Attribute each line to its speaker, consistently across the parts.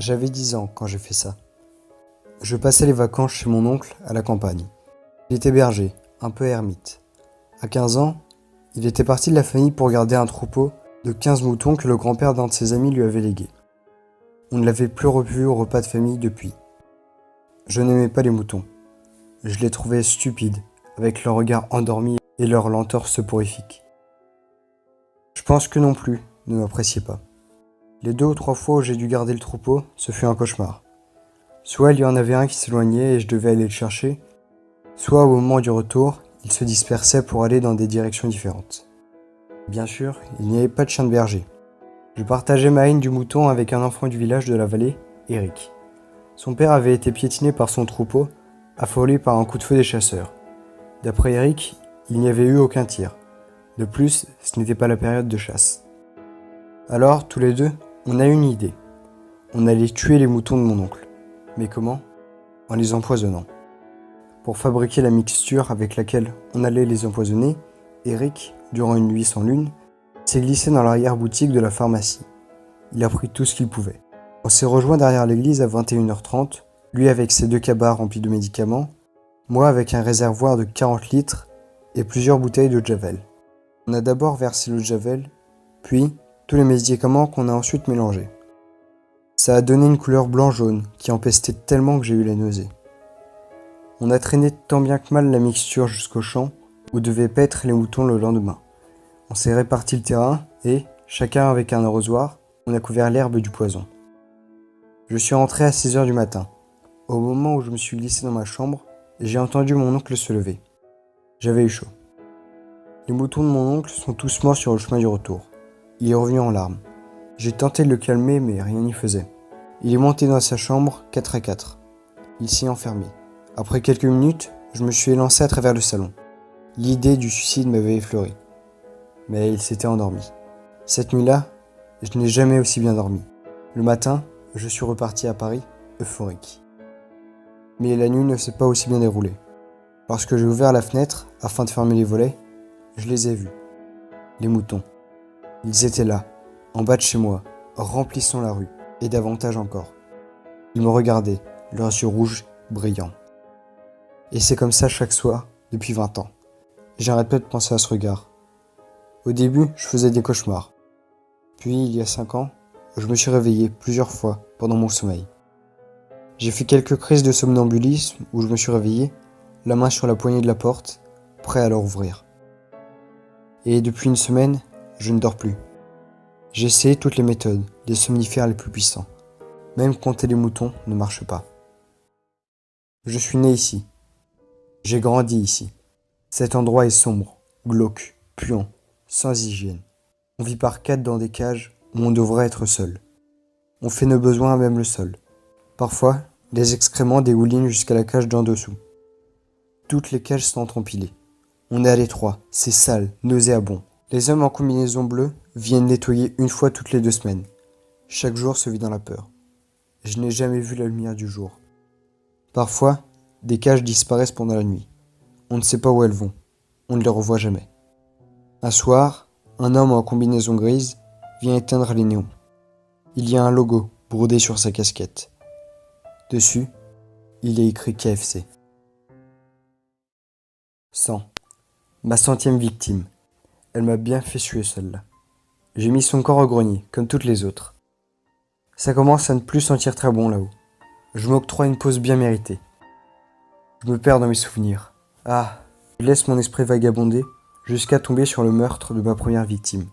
Speaker 1: J'avais 10 ans quand j'ai fait ça. Je passais les vacances chez mon oncle à la campagne. Il était berger, un peu ermite. À 15 ans, il était parti de la famille pour garder un troupeau de 15 moutons que le grand-père d'un de ses amis lui avait légué. On ne l'avait plus revu au repas de famille depuis. Je n'aimais pas les moutons. Je les trouvais stupides, avec leur regard endormi et leur lenteur soporifique. Je pense que non plus ne m'appréciaient pas. Les 2 ou 3 fois où j'ai dû garder le troupeau, ce fut un cauchemar. Soit il y en avait un qui s'éloignait et je devais aller le chercher, soit au moment du retour, il se dispersait pour aller dans des directions différentes. Bien sûr, il n'y avait pas de chien de berger. Je partageais ma haine du mouton avec un enfant du village de la vallée, Eric. Son père avait été piétiné par son troupeau, affolé par un coup de feu des chasseurs. D'après Eric, il n'y avait eu aucun tir. De plus, ce n'était pas la période de chasse. Alors, tous les deux, on a eu une idée. On allait tuer les moutons de mon oncle. Mais comment ? En les empoisonnant. Pour fabriquer la mixture avec laquelle on allait les empoisonner, Eric, durant une nuit sans lune, s'est glissé dans l'arrière-boutique de la pharmacie. Il a pris tout ce qu'il pouvait. On s'est rejoint derrière l'église à 21h30, lui avec ses 2 cabas remplis de médicaments, moi avec un réservoir de 40 litres et plusieurs bouteilles de Javel. On a d'abord versé le Javel, puis tous les médicaments qu'on a ensuite mélangés. Ça a donné une couleur blanc-jaune qui empestait tellement que j'ai eu la nausée. On a traîné tant bien que mal la mixture jusqu'au champ où devaient paître les moutons le lendemain. On s'est réparti le terrain et, chacun avec un arrosoir, on a couvert l'herbe du poison. Je suis rentré à 6h du matin. Au moment où je me suis glissé dans ma chambre, j'ai entendu mon oncle se lever. J'avais eu chaud. Les moutons de mon oncle sont tous morts sur le chemin du retour. Il est revenu en larmes. J'ai tenté de le calmer, mais rien n'y faisait. Il est monté dans sa chambre 4 à 4. Il s'y est enfermé. Après quelques minutes, je me suis élancé à travers le salon. L'idée du suicide m'avait effleuré. Mais il s'était endormi. Cette nuit-là, je n'ai jamais aussi bien dormi. Le matin, je suis reparti à Paris, euphorique. Mais la nuit ne s'est pas aussi bien déroulée. Lorsque j'ai ouvert la fenêtre, afin de fermer les volets, je les ai vus. Les moutons. Ils étaient là, en bas de chez moi, remplissant la rue, et davantage encore. Ils me regardaient, leurs yeux rouges, brillants. Et c'est comme ça chaque soir, depuis 20 ans. J'arrête pas de penser à ce regard. Au début, je faisais des cauchemars. Puis, il y a 5 ans, je me suis réveillé plusieurs fois pendant mon sommeil. J'ai fait quelques crises de somnambulisme où je me suis réveillé, la main sur la poignée de la porte, prêt à la rouvrir. Et depuis une semaine, je ne dors plus. J'ai essayé toutes les méthodes, les somnifères les plus puissants. Même compter les moutons ne marche pas. Je suis né ici. J'ai grandi ici. Cet endroit est sombre, glauque, puant, sans hygiène. On vit par 4 dans des cages où on devrait être seul. On fait nos besoins à même le sol. Parfois, les excréments dégoulinent jusqu'à la cage d'en dessous. Toutes les cages sont empilées. On est à l'étroit, c'est sale, nauséabond. Les hommes en combinaison bleue viennent nettoyer une fois toutes les 2 semaines. Chaque jour se vit dans la peur. Je n'ai jamais vu la lumière du jour. Parfois, des cages disparaissent pendant la nuit. On ne sait pas où elles vont. On ne les revoit jamais. Un soir, un homme en combinaison grise vient éteindre les néons. Il y a un logo brodé sur sa casquette. Dessus, il est écrit KFC. 100. Ma 100e victime. Elle m'a bien fait suer celle-là. J'ai mis son corps au grenier, comme toutes les autres. Ça commence à ne plus sentir très bon là-haut. Je m'octroie une pause bien méritée. Je me perds dans mes souvenirs. Ah, je laisse mon esprit vagabonder jusqu'à tomber sur le meurtre de ma première victime.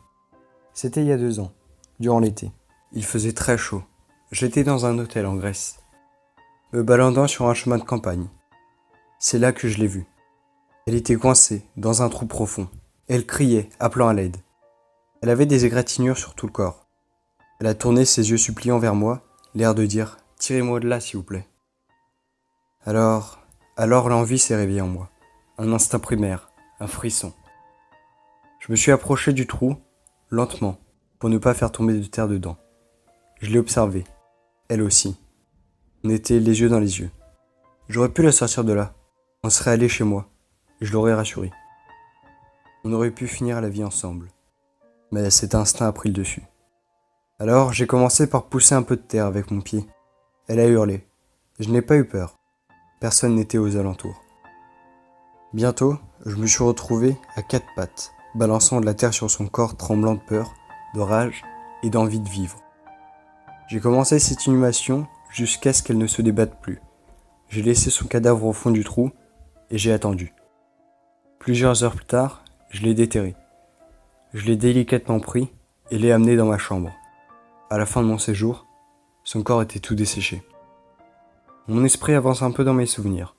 Speaker 1: C'était il y a 2 ans, durant l'été. Il faisait très chaud. J'étais dans un hôtel en Grèce, me baladant sur un chemin de campagne. C'est là que je l'ai vue. Elle était coincée dans un trou profond. Elle criait, appelant à l'aide. Elle avait des égratignures sur tout le corps. Elle a tourné ses yeux suppliants vers moi, l'air de dire « Tirez-moi de là, s'il vous plaît ». Alors l'envie s'est réveillée en moi. Un instinct primaire, un frisson. Je me suis approché du trou, lentement, pour ne pas faire tomber de terre dedans. Je l'ai observée, elle aussi. On était les yeux dans les yeux. J'aurais pu la sortir de là. On serait allé chez moi. Je l'aurais rassurée. On aurait pu finir la vie ensemble. Mais cet instinct a pris le dessus. Alors j'ai commencé par pousser un peu de terre avec mon pied, Elle a hurlé. Je n'ai pas eu peur. Personne n'était aux alentours. Bientôt, je me suis retrouvé à quatre pattes, balançant de la terre sur son corps tremblant de peur, de rage et d'envie de vivre. J'ai commencé cette inhumation jusqu'à ce qu'elle ne se débatte plus. J'ai laissé son cadavre au fond du trou et j'ai attendu. Plusieurs heures plus tard, je l'ai déterré. Je l'ai délicatement pris et l'ai amené dans ma chambre. À la fin de mon séjour, son corps était tout desséché. Mon esprit avance un peu dans mes souvenirs.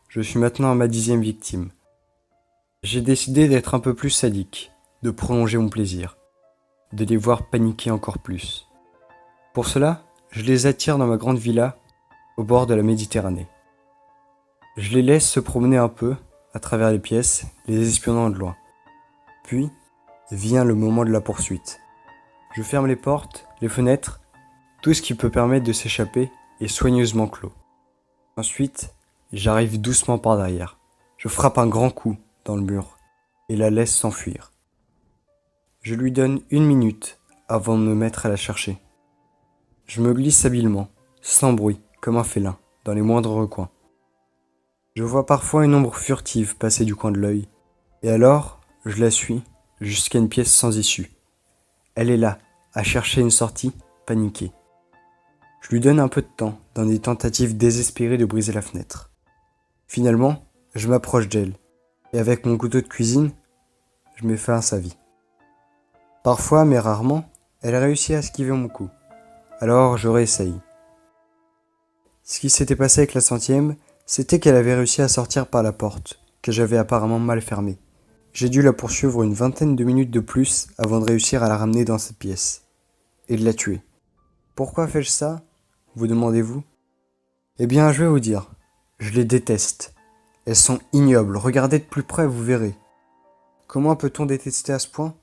Speaker 1: Je suis maintenant à ma 10e victime. J'ai décidé d'être un peu plus sadique, de prolonger mon plaisir, de les voir paniquer encore plus. Pour cela, je les attire dans ma grande villa, au bord de la Méditerranée. Je les laisse se promener un peu, à travers les pièces, les espionnant de loin. Puis, vient le moment de la poursuite. Je ferme les portes, les fenêtres, tout ce qui peut permettre de s'échapper est soigneusement clos. Ensuite, j'arrive doucement par derrière. Je frappe un grand coup dans le mur et la laisse s'enfuir. Je lui donne 1 minute avant de me mettre à la chercher. Je me glisse habilement, sans bruit, comme un félin, dans les moindres recoins. Je vois parfois une ombre furtive passer du coin de l'œil, et alors, je la suis jusqu'à une pièce sans issue. Elle est là, à chercher une sortie, paniquée. Je lui donne un peu de temps, dans des tentatives désespérées de briser la fenêtre. Finalement, je m'approche d'elle, et avec mon couteau de cuisine, je mets fin à sa vie. Parfois, mais rarement, elle réussit à esquiver mon coup. Alors, je réessaye. Ce qui s'était passé avec la 100e, c'était qu'elle avait réussi à sortir par la porte, que j'avais apparemment mal fermée. J'ai dû la poursuivre une vingtaine de minutes de plus avant de réussir à la ramener dans cette pièce, et de la tuer. Pourquoi fais-je ça, vous demandez-vous? Eh bien, je vais vous dire, je les déteste. Elles sont ignobles, regardez de plus près, vous verrez. Comment peut-on détester à ce point?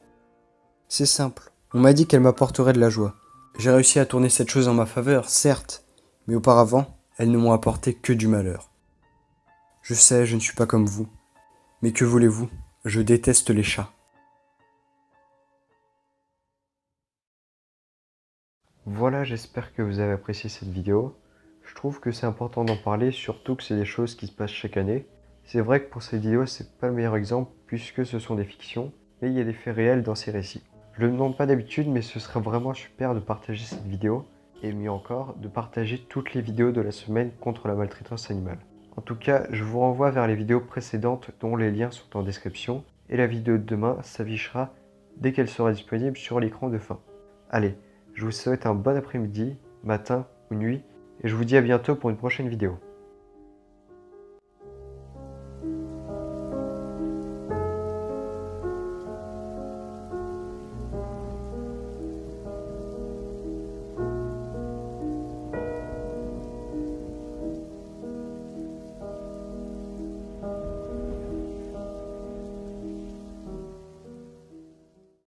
Speaker 1: C'est simple, on m'a dit qu'elle m'apporterait de la joie. J'ai réussi à tourner cette chose en ma faveur, certes, mais auparavant, elles ne m'ont apporté que du malheur. Je sais, je ne suis pas comme vous, mais que voulez-vous? Je déteste les chats. Voilà, j'espère que vous avez apprécié cette vidéo. Je trouve que c'est important d'en parler, surtout que c'est des choses qui se passent chaque année. C'est vrai que pour cette vidéo, c'est pas le meilleur exemple, puisque ce sont des fictions, mais il y a des faits réels dans ces récits. Je le demande pas d'habitude, mais ce serait vraiment super de partager cette vidéo, et mieux encore, de partager toutes les vidéos de la semaine contre la maltraitance animale. En tout cas, je vous renvoie vers les vidéos précédentes dont les liens sont en description, et la vidéo de demain s'affichera dès qu'elle sera disponible sur l'écran de fin. Allez, je vous souhaite un bon après-midi, matin ou nuit, et je vous dis à bientôt pour une prochaine vidéo.